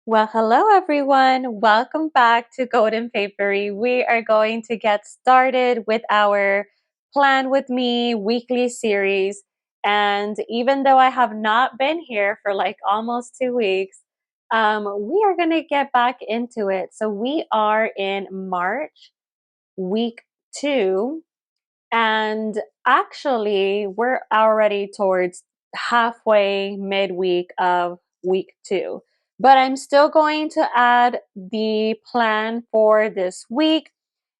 Well, hello everyone. Welcome back to Golden Papery. We are going to get started with our Plan With Me weekly series. And even though I have not been here for like almost 2 weeks, we are going to get back into it. So we are in March, week 2. And actually, we're already towards halfway midweek of week 2. But I'm still going to add the plan for this week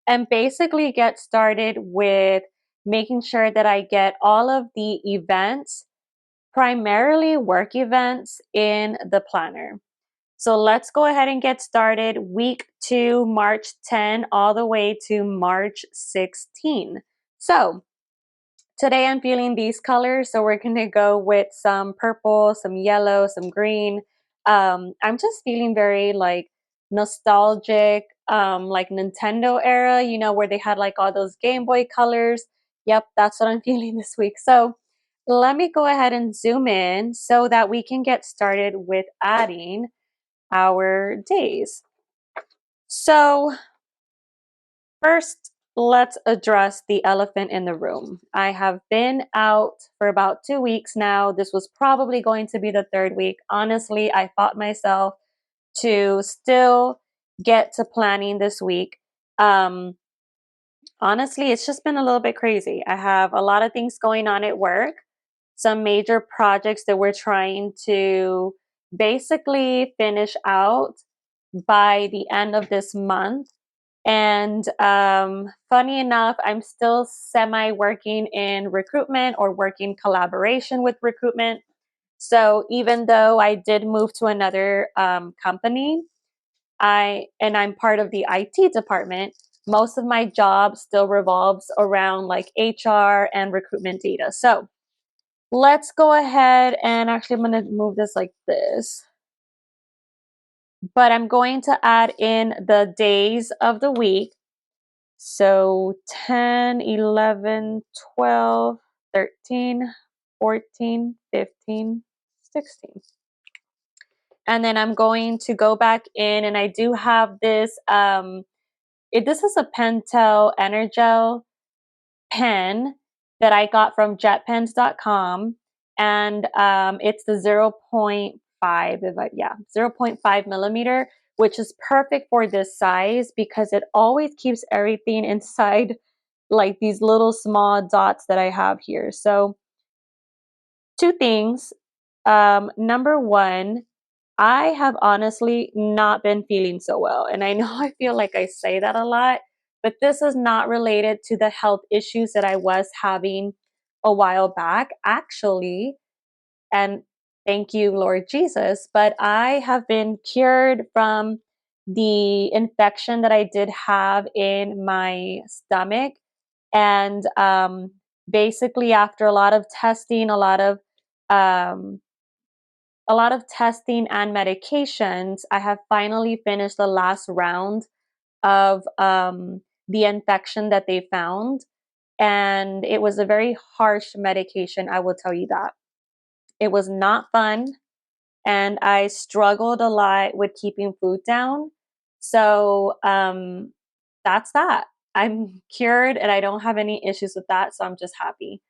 and basically get started with making sure that I get all of the events, primarily work events, in the planner. So let's go ahead and get started. Week 2, March 10, all the way to March 16. So today I'm feeling these colors, so we're gonna go with some purple, some yellow, some green. I'm just feeling very like nostalgic, like Nintendo era, where they had like all those Game Boy colors. Yep, that's what I'm feeling this week. So let me go ahead and zoom in so that we can get started with adding our days. So first, let's address the elephant in the room. I have been out for about 2 weeks now. This was probably going to be the third week. Honestly, I fought myself to still get to planning this week. Um, Honestly, it's just been a little bit crazy. I have a lot of things going on at work, some major projects that we're trying to basically finish out by the end of this month. And funny enough, I'm still semi working in recruitment or working collaboration with recruitment. So even though I did move to another company, I'm part of the IT department. Most of my job still revolves around like HR and recruitment data. So let's go ahead and actually I'm going to move this like this. But I'm going to add in the days of the week. So 10, 11, 12, 13, 14, 15, 16. And then I'm going to go back in and I do have this, this is a Pentel EnerGel pen that I got from jetpens.com. And it's the zero point 0.5, 0.5 millimeter, which is perfect for this size because it always keeps everything inside like these little small dots that I have here. So two things. Number one, I have honestly not been feeling so well. And I know I feel like I say that a lot, but this is not related to the health issues that I was having a while back, actually. And thank you, Lord Jesus. But I have been cured from the infection that I did have in my stomach. And basically, after um, a lot of testing and medications, I have finally finished the last round of the infection that they found. And it was a very harsh medication, I will tell you that. It was not fun, and I struggled a lot with keeping food down. So that's that. I'm cured and I don't have any issues with that. So I'm just happy.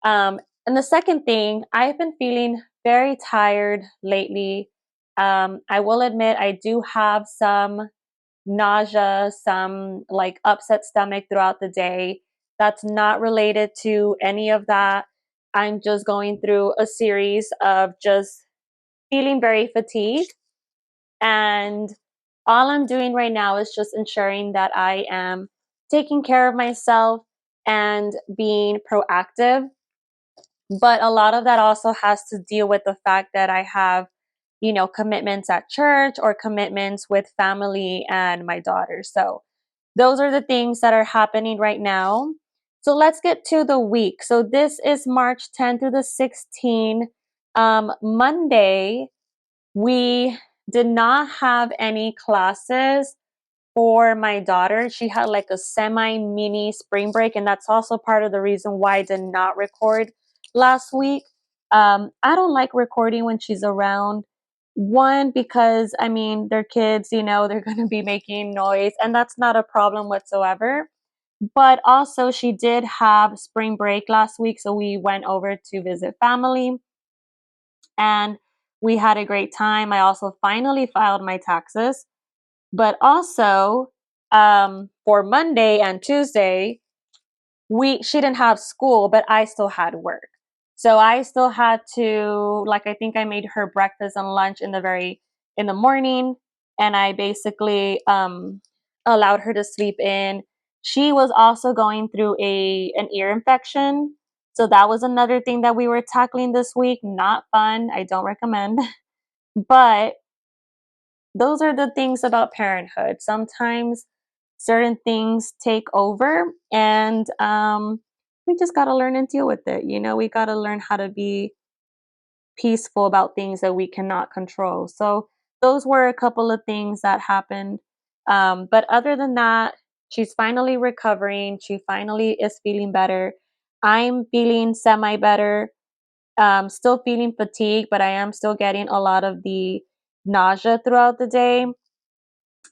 And the second thing, I've been feeling very tired lately. I will admit I do have some nausea, some like upset stomach throughout the day. That's not related to any of that. I'm just going through a series of just feeling very fatigued. And all I'm doing right now is just ensuring that I am taking care of myself and being proactive. But a lot of that also has to deal with the fact that I have, commitments at church or commitments with family and my daughter. So those are the things that are happening right now. So let's get to the week. So this is March 10th through the 16th. Monday, we did not have any classes for my daughter. She had like a semi mini spring break, and that's also part of the reason why I did not record last week. I don't like recording when she's around. One, because I mean, they're kids, they're going to be making noise, and that's not a problem whatsoever. But also, she did have spring break last week, so we went over to visit family and we had a great time. I also finally filed my taxes, but also for Monday and Tuesday, we she didn't have school, but I still had work. So I still had to, like, I think I made her breakfast and lunch in the morning, and I basically allowed her to sleep in. She was also going through a an ear infection. So that was another thing that we were tackling this week. Not fun. I don't recommend. But those are the things about parenthood. Sometimes certain things take over, and we just got to learn and deal with it. We got to learn how to be peaceful about things that we cannot control. So those were a couple of things that happened. But other than that, she's finally recovering. She finally is feeling better. I'm feeling semi better. Still feeling fatigued, but I am still getting a lot of the nausea throughout the day,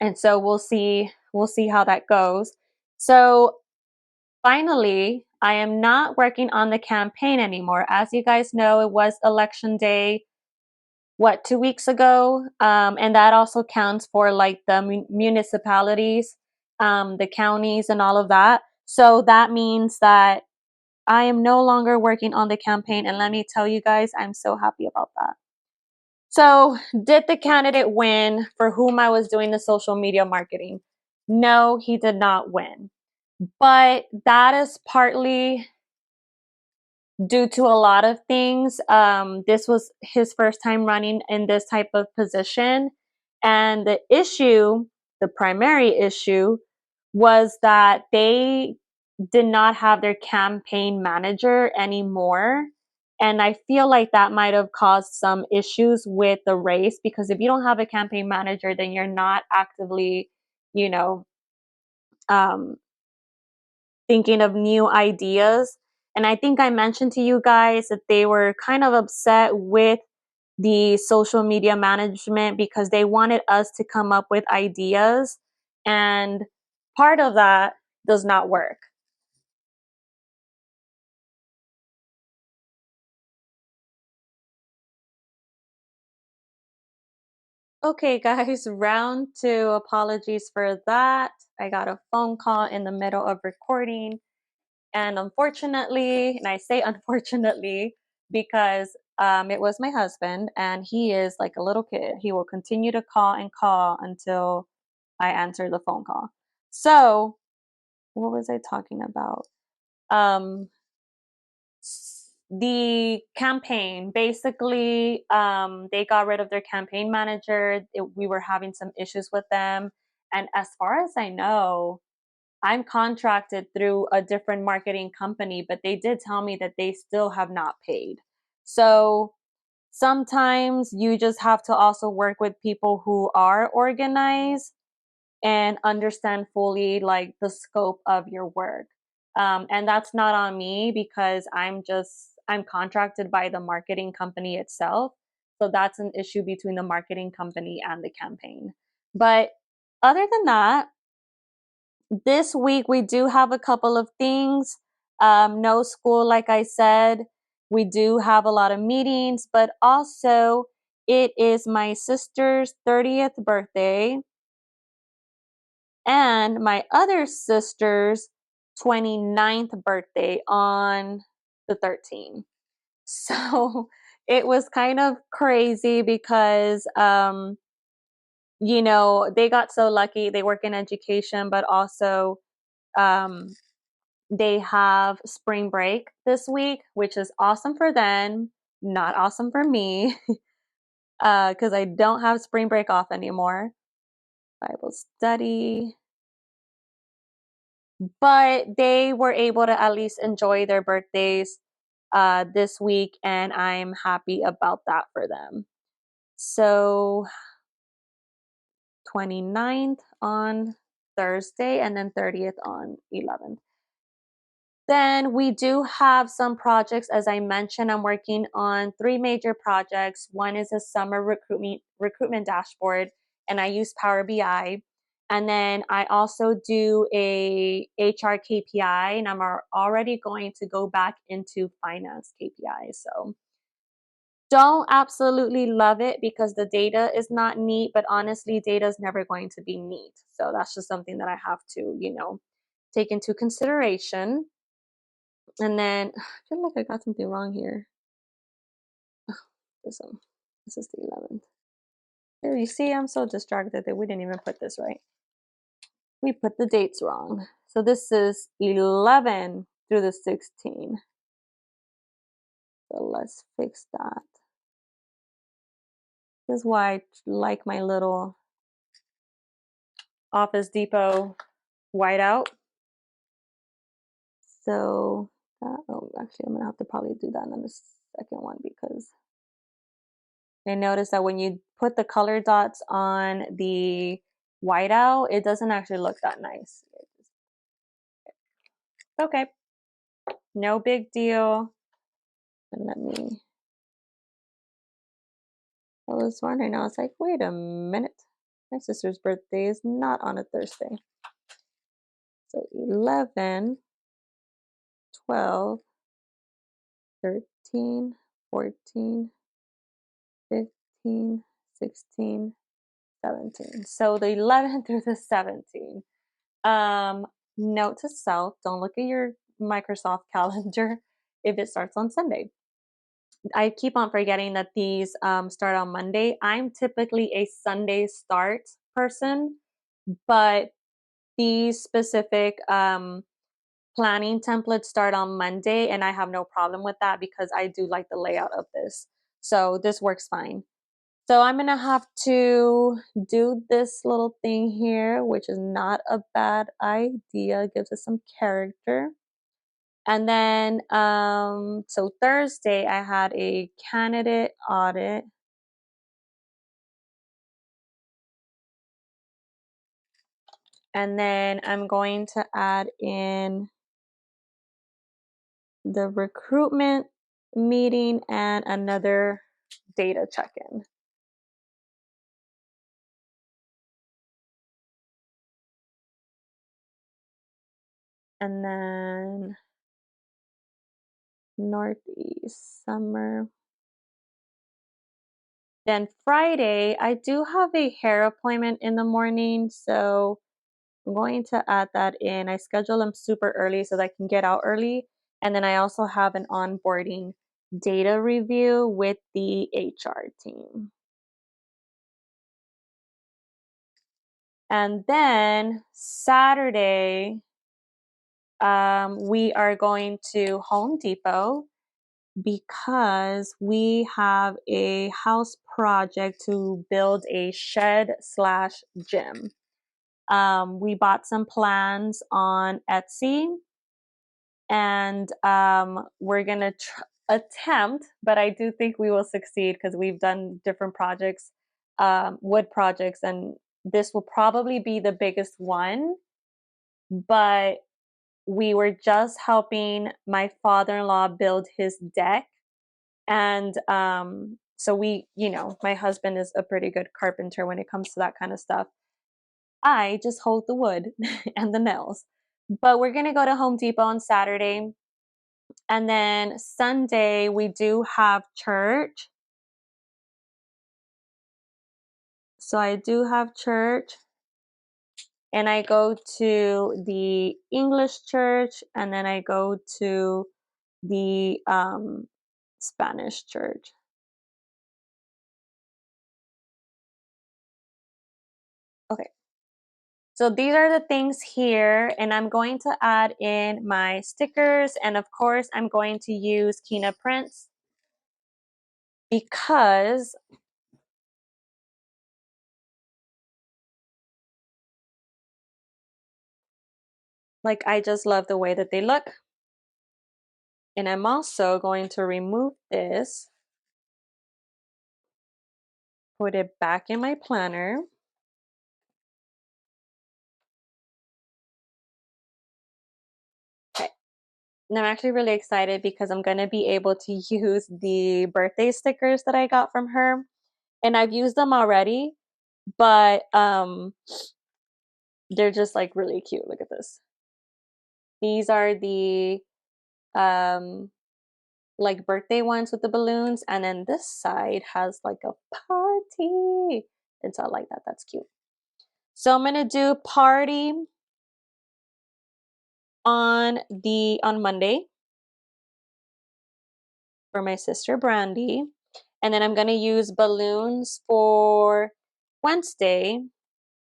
and so we'll see how that goes. So finally, I am not working on the campaign anymore. As you guys know, it was election day, what, 2 weeks ago, and that also counts for like the municipalities, the counties, and all of that. So that means that I am no longer working on the campaign, and let me tell you guys, I'm so happy about that. So, did the candidate win for whom I was doing the social media marketing? No, he did not win. But that is partly due to a lot of things. This was his first time running in this type of position. And the primary issue, was that they did not have their campaign manager anymore. And I feel like that might have caused some issues with the race, because if you don't have a campaign manager, then you're not actively, you know, um, thinking of new ideas. And I think I mentioned to you guys that they were kind of upset with the social media management because they wanted us to come up with ideas. And part of that does not work. Okay, guys, round two. Apologies for that. I got a phone call in the middle of recording. And unfortunately, and I say unfortunately because it was my husband, and he is like a little kid. He will continue to call and call until I answer the phone call. So, what was I talking about? Um, the campaign, basically, they got rid of their campaign manager. We were having some issues with them. And as far as I know, I'm contracted through a different marketing company, but they did tell me that they still have not paid. So sometimes you just have to also work with people who are organized and understand fully like the scope of your work. And that's not on me, because I'm contracted by the marketing company itself. So that's an issue between the marketing company and the campaign. But other than that, this week we do have a couple of things. No school, like I said. We do have a lot of meetings, but also it is my sister's 30th birthday and my other sister's 29th birthday on the 13th. So it was kind of crazy because, they got so lucky. They work in education, but also um, they have spring break this week, which is awesome for them, not awesome for me, because I don't have spring break off anymore. Bible study. But they were able to at least enjoy their birthdays this week, and I'm happy about that for them. So 29th on Thursday, and then 30th on 11th. Then we do have some projects. As I mentioned, I'm working on 3 major projects. One is a summer recruitment dashboard, and I use Power BI. And then I also do a HR KPI, and I'm already going to go back into finance KPIs. So don't absolutely love it because the data is not neat, but honestly, data is never going to be neat. So that's just something that I have to, take into consideration. And then I feel like I got something wrong here. This one. This is the 11th. There, you see, I'm so distracted that we didn't even put this right. We put the dates wrong. So this is 11 through the 16. So let's fix that. This is why I like my little Office Depot whiteout. So, actually, I'm gonna have to probably do that on the second one because I noticed that when you put the color dots on the whiteout, it doesn't actually look that nice. Okay, no big deal. And I was wondering, I was like, wait a minute. My sister's birthday is not on a Thursday. So 11, 12, 13, 14, 15, 16, 17. So the 11 through the 17. Note to self, don't look at your Microsoft calendar if it starts on Sunday. I keep on forgetting that these start on Monday. I'm typically a Sunday start person, but these specific planning templates start on Monday, and I have no problem with that because I do like the layout of this. So this works fine. So I'm gonna have to do this little thing here, which is not a bad idea. It gives us some character. And then, so Thursday I had a candidate audit. And then I'm going to add in the recruitment meeting and another data check-in. And then Northeast summer. Then Friday, I do have a hair appointment in the morning, so I'm going to add that in. I schedule them super early so that I can get out early. And then I also have an onboarding data review with the HR team. And then Saturday, we are going to Home Depot because we have a house project to build a shed slash gym. We bought some plans on Etsy, and we're gonna attempt, but I do think we will succeed because we've done different projects, wood projects, and this will probably be the biggest one. But we were just helping my father-in-law build his deck, and so my husband is a pretty good carpenter when it comes to that kind of stuff. I just hold the wood and the nails. But we're gonna go to Home Depot on Saturday. And then Sunday, we do have church. So I do have church. And I go to the English church, and then I go to the Spanish church. Okay. So these are the things here, and I'm going to add in my stickers. And of course, I'm going to use Clena prints because I just love the way that they look. And I'm also going to remove this, put it back in my planner. Okay. And I'm actually really excited because I'm going to be able to use the birthday stickers that I got from her. And I've used them already, but they're just like really cute. Look at this. These are the um like birthday ones with the balloons, and then this side has like a party. And so I like that. That's cute. So I'm gonna do party on Monday for my sister Brandy. And then I'm gonna use balloons for Wednesday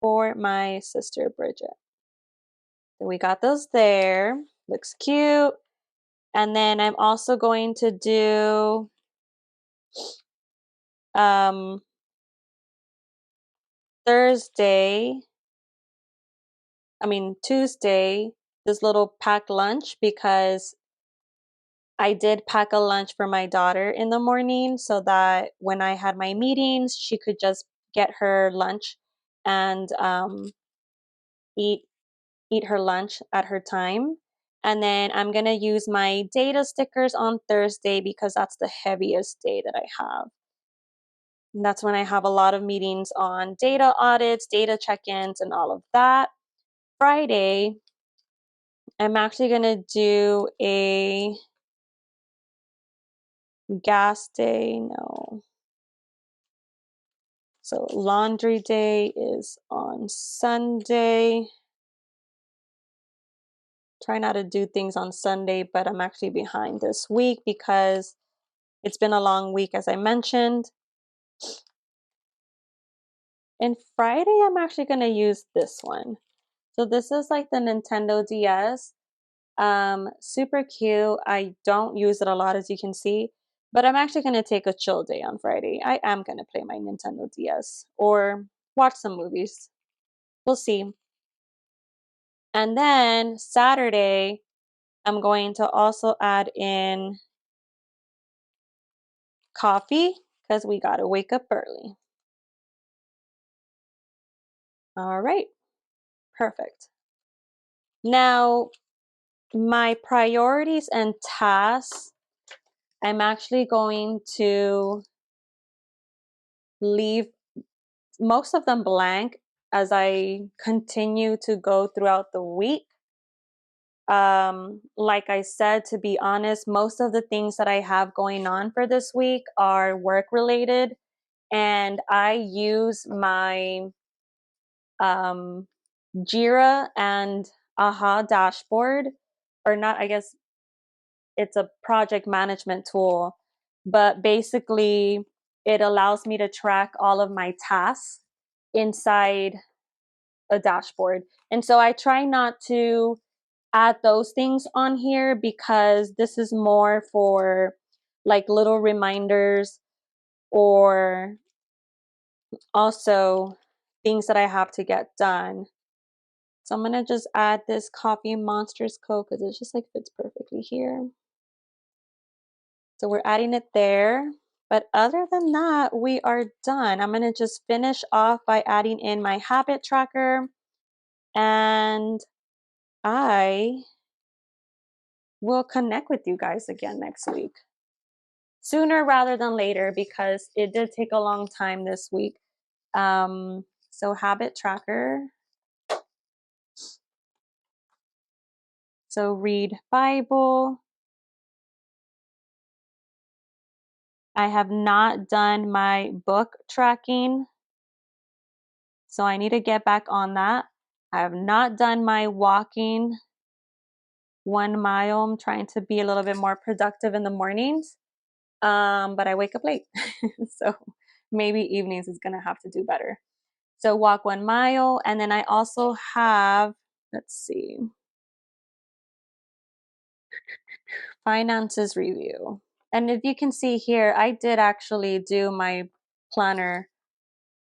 for my sister Bridget. So we got those there. Looks cute. And then I'm also going to do um Thursday, Tuesday, this little packed lunch because I did pack a lunch for my daughter in the morning so that when I had my meetings, she could just get her lunch and eat eat her lunch at her time. And then I'm gonna use my data stickers on Thursday because that's the heaviest day that I have. And that's when I have a lot of meetings on data audits, data check-ins, and all of that. Friday, I'm actually gonna do a gas day. No. So laundry day is on Sunday. Try not to do things on Sunday, but I'm actually behind this week because it's been a long week, as I mentioned. And Friday, I'm actually going to use this one. So this is like the Nintendo DS. Super cute. I don't use it a lot, as you can see, but I'm actually going to take a chill day on Friday. I am going to play my Nintendo DS or watch some movies. We'll see. And then Saturday, I'm going to also add in coffee because we got to wake up early. All right, perfect. Now, my priorities and tasks, I'm actually going to leave most of them blank as I continue to go throughout the week. Like I said, to be honest, most of the things that I have going on for this week are work related, and I use my Jira and Aha dashboard, or not, I guess it's a project management tool, but basically it allows me to track all of my tasks inside a dashboard. And so I try not to add those things on here because this is more for like little reminders or also things that I have to get done. So I'm gonna just add this Coffee Monsters code because it just like fits perfectly here. So we're adding it there. But other than that, we are done. I'm gonna just finish off by adding in my habit tracker, and I will connect with you guys again next week. Sooner rather than later because it did take a long time this week. So habit tracker. So read Bible. I have not done my book tracking, so I need to get back on that. I have not done my walking 1 mile. I'm trying to be a little bit more productive in the mornings, but I wake up late. So maybe evenings is going to have to do better. So walk 1 mile. And then I also have, let's see, finances review. And if you can see here, I did actually do my planner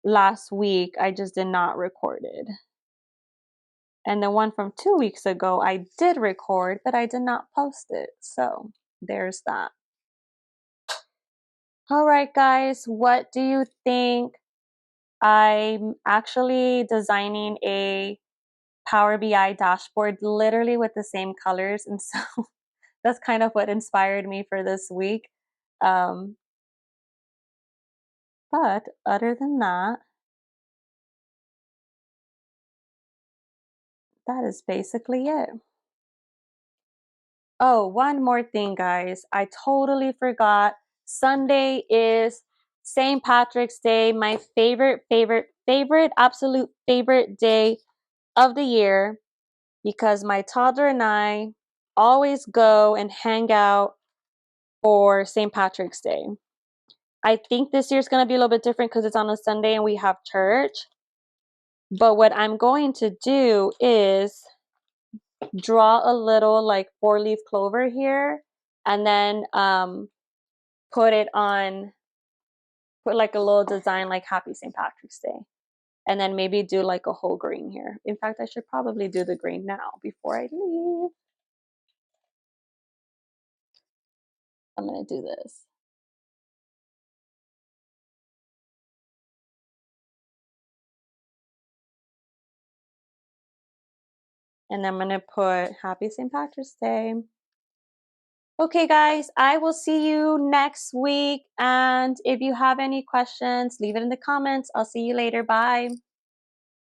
last week. I just did not record it. And the one from 2 weeks ago, I did record, but I did not post it. So there's that. All right, guys, what do you think? I'm actually designing a Power BI dashboard literally with the same colors. And so that's kind of what inspired me for this week. Um, but other than that, that is basically it. Oh, one more thing, guys. I totally forgot. Sunday is St. Patrick's Day, my absolute favorite day of the year, because my toddler and I always go and hang out for St. Patrick's Day. I think this year's going to be a little bit different because it's on a Sunday and we have church. But what I'm going to do is draw a little like 4-leaf clover here, and then put it on, put like a little design like Happy St. Patrick's Day. And then maybe do like a whole green here. In fact, I should probably do the green now before I leave. I'm going to do this. And I'm going to put Happy St. Patrick's Day. Okay, guys, I will see you next week. And if you have any questions, leave it in the comments. I'll see you later. Bye.